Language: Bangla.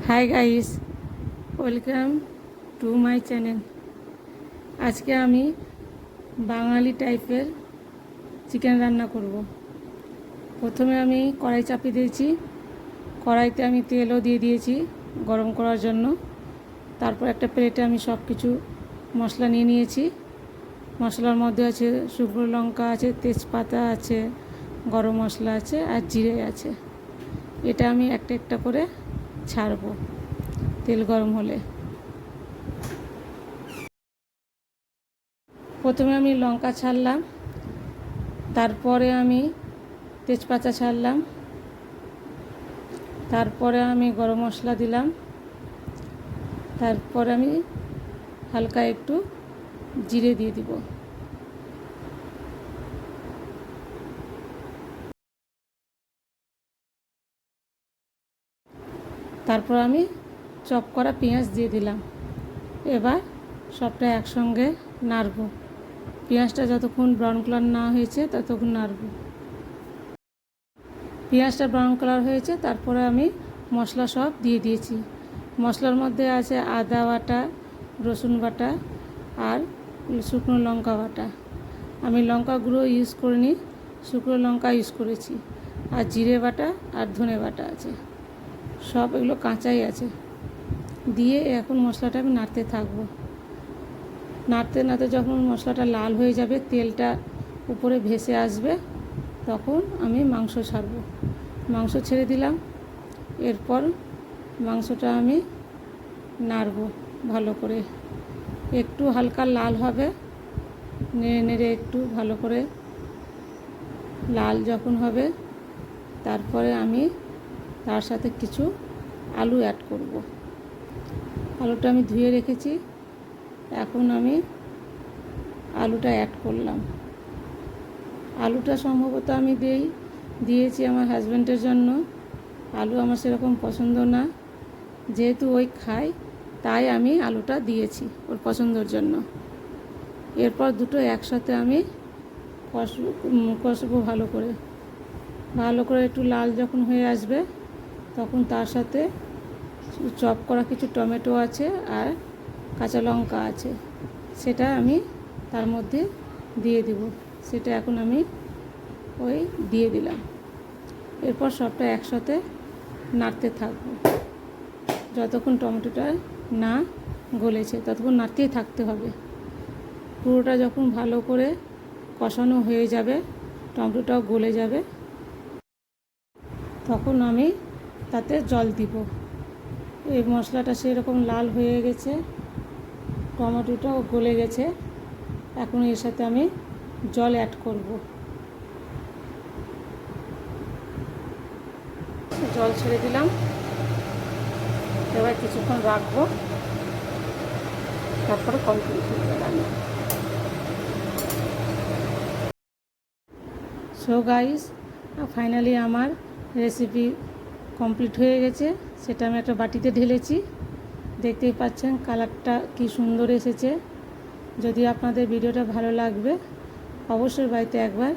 Hi guys, welcome to my channel. আজকে আমি বাঙালি টাইপের চিকেন রান্না করব। প্রথমে আমি কড়াই চাপিয়ে দিয়েছি। কড়াইতে আমি তেলও দিয়ে দিয়েছি গরম করার জন্য। তারপর একটা প্লেটে আমি সব কিছু মশলা নিয়ে নিয়েছি। মশলার মধ্যে আছে শুকনো লঙ্কা আছে, তেজপাতা আছে, গরম মশলা আছে আর জিরে আছে। এটা আমি একটা একটা করে ছাড়বো তেল গরম হলে। প্রথমে আমি লঙ্কা ছাড়লাম, তারপরে আমি তেজপাতা ছাড়লাম, তারপরে আমি গরম মশলা দিলাম, তারপরে আমি হালকা একটু জিরে দিয়ে দিব। তারপর আমি চপ করা পেঁয়াজ দিয়ে দিলাম। এবার সবটা একসঙ্গে নাড়ব। পেঁয়াজটা যতক্ষণ ব্রাউন কালার না হয়েছে ততক্ষণ নাড়ব। পেঁয়াজটা ব্রাউন কালার হয়েছে, তারপরে আমি মশলা সব দিয়ে দিয়েছি। মশলার মধ্যে আছে আদা বাটা, রসুন বাটা আর শুকনো লঙ্কা বাটা। আমি লঙ্কা গুঁড়ো ইউজ করিনি, শুকনো লঙ্কা ইউজ করেছি। আর জিরে বাটা আর ধনে বাটা আছে, সব এগুলো কাঁচাই আছে। দিয়ে এখন মশলাটা আমি নাড়তে থাকবো। নাড়তে নাড়তে যখন মশলাটা লাল হয়ে যাবে, তেলটা উপরে ভেসে আসবে, তখন আমি মাংস ছাড়বো। মাংস ছেড়ে দিলাম। এরপর মাংসটা আমি নাড়ব ভালো করে। একটু হালকা লাল হবে, নেড়ে নেড়ে একটু ভালো করে লাল যখন হবে, তারপরে আমি তার সাথে কিছু আলু অ্যাড করব। আলুটা আমি ধুয়ে রেখেছি, এখন আমি আলুটা অ্যাড করলাম। আলুটা সম্ভবত আমি দিয়েছি আমার হাজব্যান্ডের জন্য। আলু আমার সেরকম পছন্দ না, যেহেতু ওই খায় তাই আমি আলুটা দিয়েছি ওর পছন্দের জন্য। এরপর দুটো একসাথে আমি কষবো ভালো করে একটু লাল যখন হয়ে আসবে, তখন তার সাথে চপ করা কিছু টমেটো আছে আর কাঁচা লঙ্কা আছে, সেটা আমি তার মধ্যে দিয়ে দেব। সেটা এখন আমি দিয়ে দিলাম। এরপর সবটা একসাথে নাড়তে থাকবো যতক্ষণ টমেটোটা না গলেছে, ততক্ষণ নাড়তেই থাকতে হবে। পুরোটা যখন ভালো করে কষানো হয়ে যাবে, টমেটোটাও গলে যাবে, তখন আমি তাতে জল দিব। এই মশলাটা সেরকম লাল হয়ে গেছে, টমেটোটাও গলে গেছে। এখন এর সাথে আমি জল অ্যাড করব। জল ছেড়ে দিলাম। এবার কিছুক্ষণ রাখবো, তারপরে কমপ্লিট হয়ে যাবে। সো গাইস, ফাইনালি আমার রেসিপি কমপ্লিট হয়ে গেছে। সেটা আমি একটা বাটিতে ঢেলেছি। দেখতেই পাচ্ছেন কালারটা কি সুন্দর এসেছে। যদি আপনাদের ভিডিওটা ভালো লাগবে, অবশ্যই বাড়িতে একবার